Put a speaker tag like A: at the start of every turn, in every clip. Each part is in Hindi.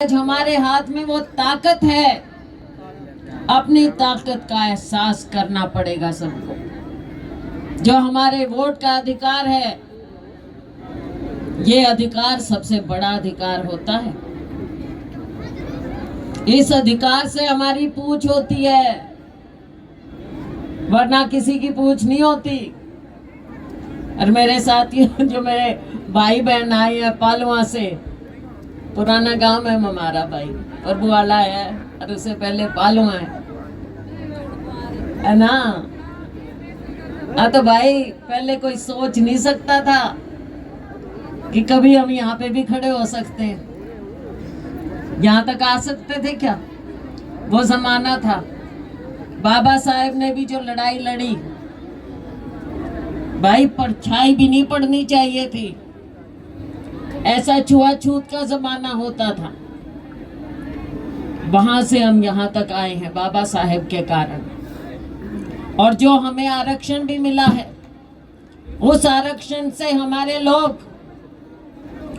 A: आज हमारे हाथ में वो ताकत है, अपनी ताकत का एहसास करना पड़ेगा सबको। जो हमारे वोट का अधिकार है, ये अधिकार सबसे बड़ा अधिकार होता है। इस अधिकार से हमारी पूछ होती है, वरना किसी की पूछ नहीं होती। और मेरे साथी जो मेरे भाई बहन आए हैं पालवा से, पुराना गांव है हमारा भाई, और बुआला है, और उससे पहले पालवा है ना। तो भाई पहले कोई सोच नहीं सकता था कि कभी हम यहाँ पे भी खड़े हो सकते हैं, यहाँ तक आ सकते थे क्या? वो जमाना था। बाबा साहेब ने भी जो लड़ाई लड़ी, भाई परछाई भी नहीं पड़नी चाहिए थी, ऐसा छुआछूत का जमाना होता था। वहां से हम यहाँ तक आए हैं बाबा साहेब के कारण। और जो हमें आरक्षण भी मिला है, उस आरक्षण से हमारे लोग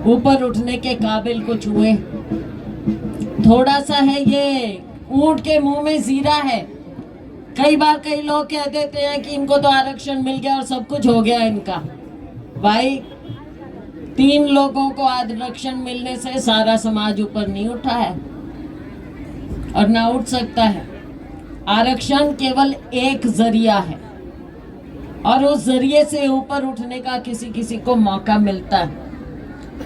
A: ऊपर उठने के काबिल कुछ हुए। थोड़ा सा है, ये ऊंट के मुंह में जीरा है। कई बार कई लोग कह देते हैं कि इनको तो आरक्षण मिल गया और सब कुछ हो गया इनका। भाई 3 लोगों को आरक्षण मिलने से सारा समाज ऊपर नहीं उठा है और ना उठ सकता है। आरक्षण केवल एक जरिया है, और उस जरिए से ऊपर उठने का किसी किसी को मौका मिलता है।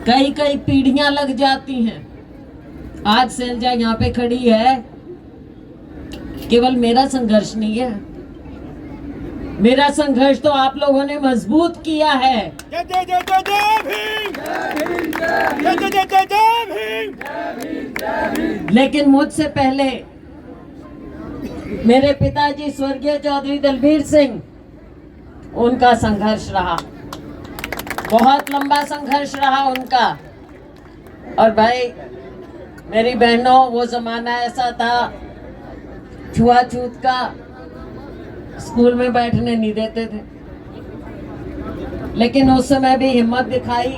A: कई कई पीढ़ियां लग जाती हैं। आज शैलजा यहाँ पे खड़ी है, केवल मेरा संघर्ष नहीं है, मेरा संघर्ष तो आप लोगों ने मजबूत किया है।
B: जय जय जय जय जय भीम, जय जय जय जय जय भीम।
A: लेकिन मुझसे पहले मेरे पिताजी स्वर्गीय चौधरी दलबीर सिंह, उनका संघर्ष रहा, बहुत लंबा संघर्ष रहा उनका। और भाई मेरी बहनों, वो जमाना ऐसा था, छुआछूत का, स्कूल में बैठने नहीं देते थे। लेकिन उस समय भी हिम्मत दिखाई,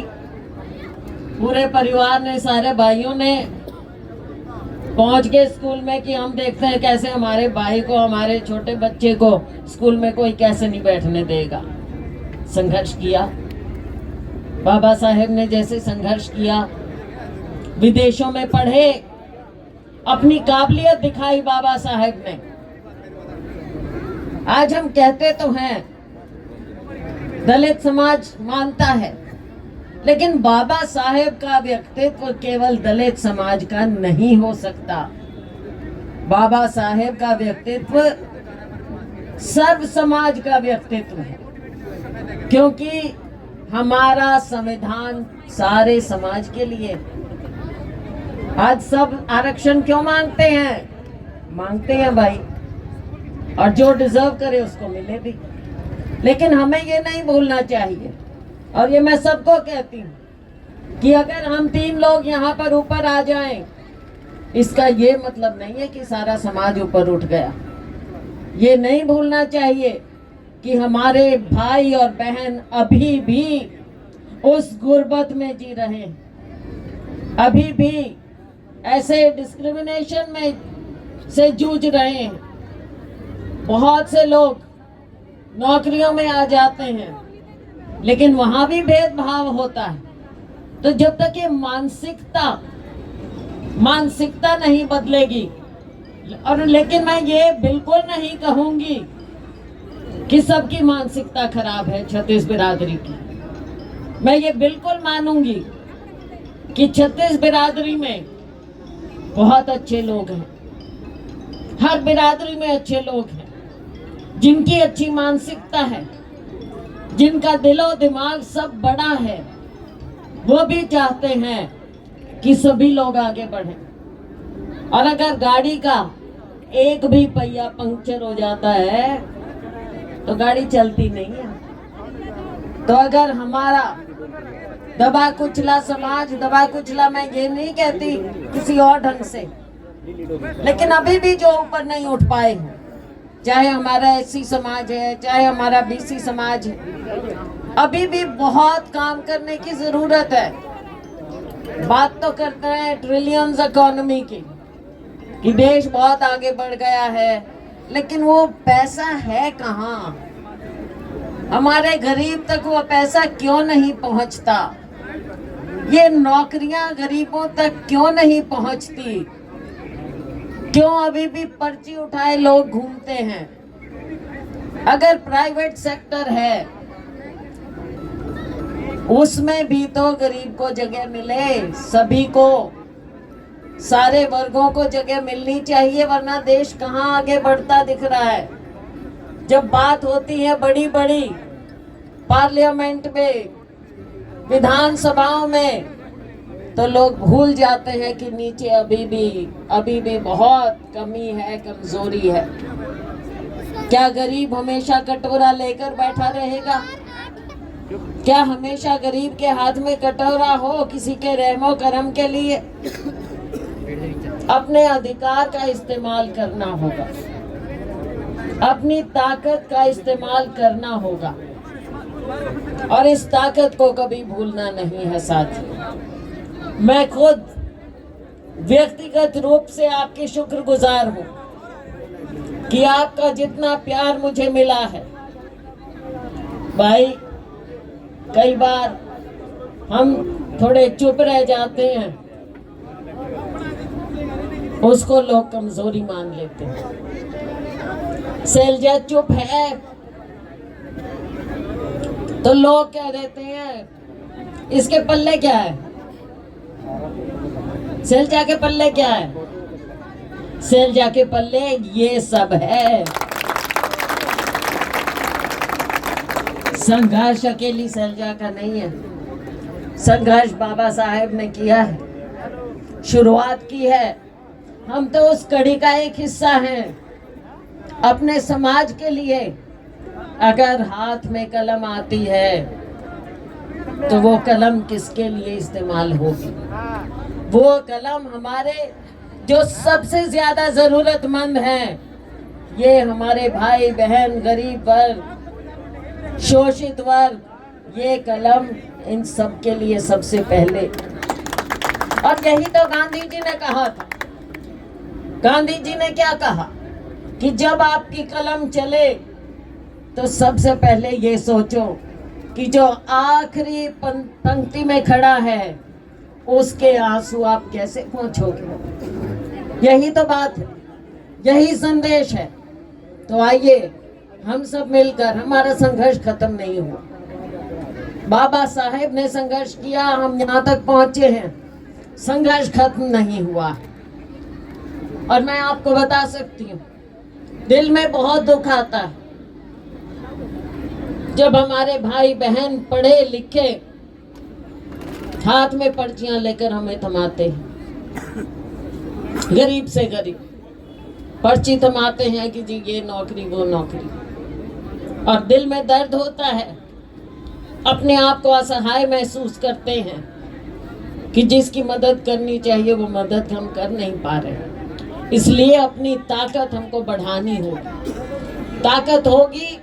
A: पूरे परिवार ने, सारे भाइयों ने पहुंच के स्कूल में कि हम देखते हैं कैसे हमारे भाई को, हमारे छोटे बच्चे को स्कूल में कोई कैसे नहीं बैठने देगा। संघर्ष किया बाबा साहेब ने, जैसे संघर्ष किया, विदेशों में पढ़े, अपनी काबिलियत दिखाई बाबा साहेब ने। आज हम कहते तो हैं दलित समाज मानता है, लेकिन बाबा साहेब का व्यक्तित्व केवल दलित समाज का नहीं हो सकता। बाबा साहेब का व्यक्तित्व सर्व समाज का व्यक्तित्व है, क्योंकि हमारा संविधान सारे समाज के लिए। आज सब आरक्षण क्यों मांगते हैं? मांगते हैं भाई, और जो डिजर्व करे उसको मिले भी। लेकिन हमें ये नहीं भूलना चाहिए, और ये मैं सबको कहती हूँ कि अगर हम 3 लोग यहाँ पर ऊपर आ जाएं, इसका ये मतलब नहीं है कि सारा समाज ऊपर उठ गया। ये नहीं भूलना चाहिए कि हमारे भाई और बहन अभी भी उस गुर्बत में जी रहे हैं, अभी भी ऐसे डिस्क्रिमिनेशन में से जूझ रहे हैं। बहुत से लोग नौकरियों में आ जाते हैं, लेकिन वहां भी भेदभाव होता है। तो जब तक ये मानसिकता नहीं बदलेगी, और लेकिन मैं ये बिल्कुल नहीं कहूंगी कि सबकी मानसिकता खराब है छत्तीस बिरादरी की। मैं ये बिल्कुल मानूंगी कि छत्तीस बिरादरी में बहुत अच्छे लोग हैं, हर बिरादरी में अच्छे लोग हैं, जिनकी अच्छी मानसिकता है, जिनका दिलो दिमाग सब बड़ा है। वो भी चाहते हैं कि सभी लोग आगे बढ़ें। और अगर गाड़ी का एक भी पहिया पंक्चर हो जाता है तो गाड़ी चलती नहीं है। तो अगर हमारा दबा कुचला समाज, दबा कुचला, मैं ये नहीं कहती किसी और ढंग से, लेकिन अभी भी जो ऊपर नहीं उठ पाए हैं, चाहे हमारा एससी समाज है, चाहे हमारा बीसी समाज है, अभी भी बहुत काम करने की जरूरत है। बात तो करते हैं ट्रिलियंस इकोनॉमी की कि देश बहुत आगे बढ़ गया है, लेकिन वो पैसा है कहाँ? हमारे गरीब तक वो पैसा क्यों नहीं पहुंचता? ये नौकरियां गरीबों तक क्यों नहीं पहुंचती? क्यों अभी भी पर्ची उठाए लोग घूमते हैं? अगर प्राइवेट सेक्टर है उसमें भी तो गरीब को जगह मिले, सभी को, सारे वर्गों को जगह मिलनी चाहिए, वरना देश कहाँ आगे बढ़ता दिख रहा है। जब बात होती है बड़ी बड़ी पार्लियामेंट में, विधानसभाओं में, तो लोग भूल जाते हैं कि नीचे अभी भी बहुत कमी है, कमजोरी है। क्या गरीब हमेशा कटोरा लेकर बैठा रहेगा? क्या हमेशा गरीब के हाथ में कटोरा हो किसी के रहमो करम के लिए? अपने अधिकार का इस्तेमाल करना होगा, अपनी ताकत का इस्तेमाल करना होगा, और इस ताकत को कभी भूलना नहीं है साथी। मैं खुद व्यक्तिगत रूप से आपकी शुक्रगुजार हूँ कि आपका जितना प्यार मुझे मिला है। भाई, कई बार हम थोड़े चुप रह जाते हैं, उसको लोग कमजोरी मान लेते हैं। शैलजा चुप है तो लोग कह देते हैं इसके पल्ले क्या है? शैलजा के पल्ले क्या है? शैलजा के पल्ले ये सब है। संघर्ष अकेली शैलजा का नहीं है, संघर्ष बाबा साहेब ने किया है, शुरुआत की है। हम तो उस कड़ी का एक हिस्सा हैं। अपने समाज के लिए अगर हाथ में कलम आती है तो वो कलम किसके लिए इस्तेमाल होगी? वो कलम हमारे जो सबसे ज्यादा जरूरतमंद हैं, ये हमारे भाई बहन, गरीब वर्ग, शोषित वर्ग, ये कलम इन सब के लिए सबसे पहले। और यही तो गांधी जी ने कहा था। गांधी जी ने क्या कहा कि जब आपकी कलम चले तो सबसे पहले ये सोचो कि जो आखिरी पंक्ति में खड़ा है उसके आंसू आप कैसे पहुंचोगे। यही तो बात है, यही संदेश है। तो आइए हम सब मिलकर, हमारा संघर्ष खत्म नहीं हुआ। बाबा साहेब ने संघर्ष किया, हम यहाँ तक पहुंचे हैं, संघर्ष खत्म नहीं हुआ। और मैं आपको बता सकती हूँ, दिल में बहुत दुख आता है जब हमारे भाई बहन पढ़े लिखे हाथ में पर्चियां लेकर हमें थमाते हैं। गरीब से गरीब पर्ची थमाते हैं कि जी ये नौकरी वो नौकरी, और दिल में दर्द होता है, अपने आप को असहाय महसूस करते हैं कि जिसकी मदद करनी चाहिए वो मदद हम कर नहीं पा रहे। इसलिए अपनी ताकत हमको बढ़ानी होगी। ताकत होगी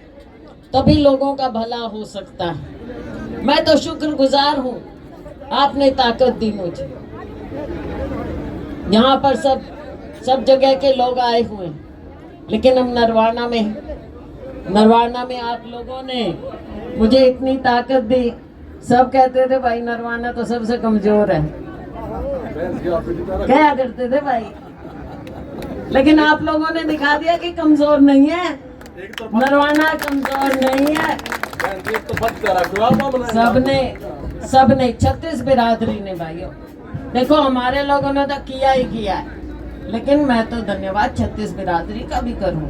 A: तभी लोगों का भला हो सकता है। मैं तो शुक्रगुजार हूँ, आपने ताकत दी मुझे। यहाँ पर सब जगह के लोग आए हुए हैं, लेकिन हम नरवाना में हैं। नरवाना में आप लोगों ने मुझे इतनी ताकत दी। सब कहते थे भाई नरवाना तो सबसे कमजोर है, क्या करते थे भाई, लेकिन आप लोगों ने दिखा दिया कि कमजोर नहीं है, नरवाना कमजोर नहीं है। सबने 36 बिरादरी ने भाइयों, देखो हमारे लोगों ने तो किया ही किया है, लेकिन मैं तो धन्यवाद 36 बिरादरी का भी करूँ।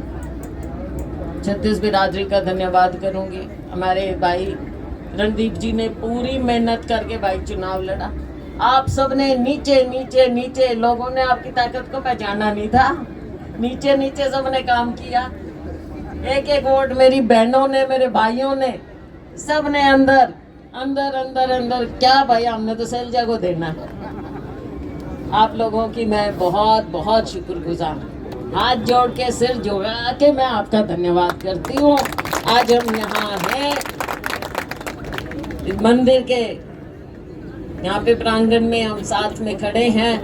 A: 36 बिरादरी का धन्यवाद करूंगी। हमारे भाई रणदीप जी ने पूरी मेहनत करके भाई चुनाव लड़ा। आप सब ने नीचे नीचे नीचे, लोगों ने आपकी ताकत को पहचाना नहीं था, नीचे नीचे सबने काम किया। एक एक वोट मेरी बहनों ने, मेरे भाइयों ने, सब ने अंदर अंदर अंदर अंदर, क्या भाई हमने तो शैलजा को देना है। आप लोगों की मैं बहुत बहुत शुक्रगुजार हूँ। हाथ जोड़ के, सिर जोड़ा के मैं आपका धन्यवाद करती हूँ। आज हम यहाँ हैं मंदिर के यहाँ पे प्रांगण में हम साथ में खड़े हैं,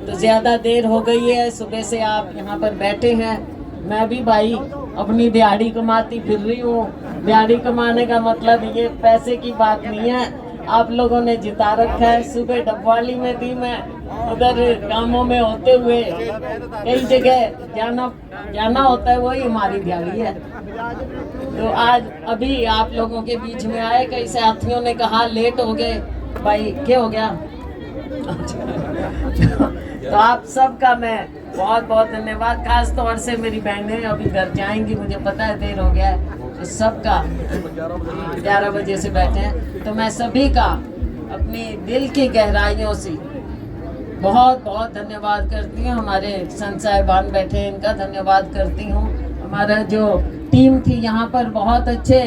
A: तो ज़्यादा देर हो गई है, सुबह से आप यहाँ पर बैठे हैं। मैं भी भाई अपनी दिहाड़ी कमाती फिर रही हूँ। दिहाड़ी कमाने का मतलब ये पैसे की बात नहीं है, आप लोगों ने जिता रखा है। सुबह डबवाली में भी मैं उधर कामों में होते हुए कई जगह जाना होता है, वही हमारी दिहाड़ी है। तो आज अभी आप लोगों के बीच में आए, कई साथियों ने कहा लेट हो गए, भाई क्या हो गया? तो आप सबका मैं बहुत बहुत धन्यवाद, खास तौर से मेरी बहनें अभी घर जाएंगी, मुझे पता है देर हो गया है, तो सबका 11 बजे से बैठे हैं, तो मैं सभी का अपनी दिल की गहराइयों से बहुत बहुत धन्यवाद करती हूँ। हमारे संत साहिबान बैठे हैं, इनका धन्यवाद करती हूँ। हमारा जो टीम थी यहाँ पर बहुत अच्छे,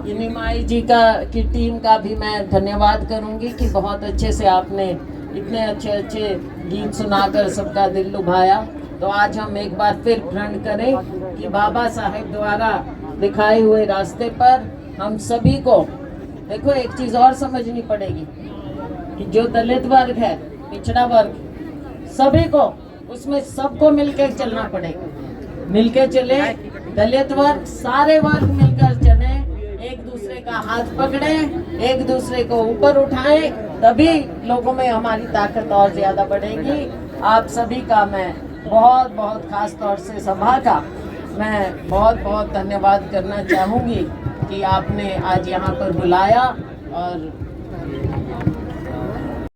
A: निमाई जी की टीम का भी मैं धन्यवाद करूँगी कि बहुत अच्छे से आपने इतने अच्छे अच्छे गीत सुनाकर सबका दिल लुभाया। तो आज हम एक बार फिर प्रण करें कि बाबा साहेब द्वारा दिखाए हुए रास्ते पर हम सभी को, देखो एक चीज़ और समझनी पड़ेगी कि जो दलित वर्ग है, पिछड़ा वर्ग, सभी को, उसमें सबको मिलकर चलना पड़ेगा। मिलकर चले, दलित वर्ग, सारे वर्ग मिलकर चले, एक दूसरे का हाथ पकड़े, एक दूसरे को ऊपर उठाएं, तभी लोगों में हमारी ताकत और ज्यादा बढ़ेगी। आप सभी का मैं बहुत बहुत खास तौर से सभा का मैं बहुत बहुत धन्यवाद करना चाहूँगी कि आपने आज यहाँ पर बुलाया और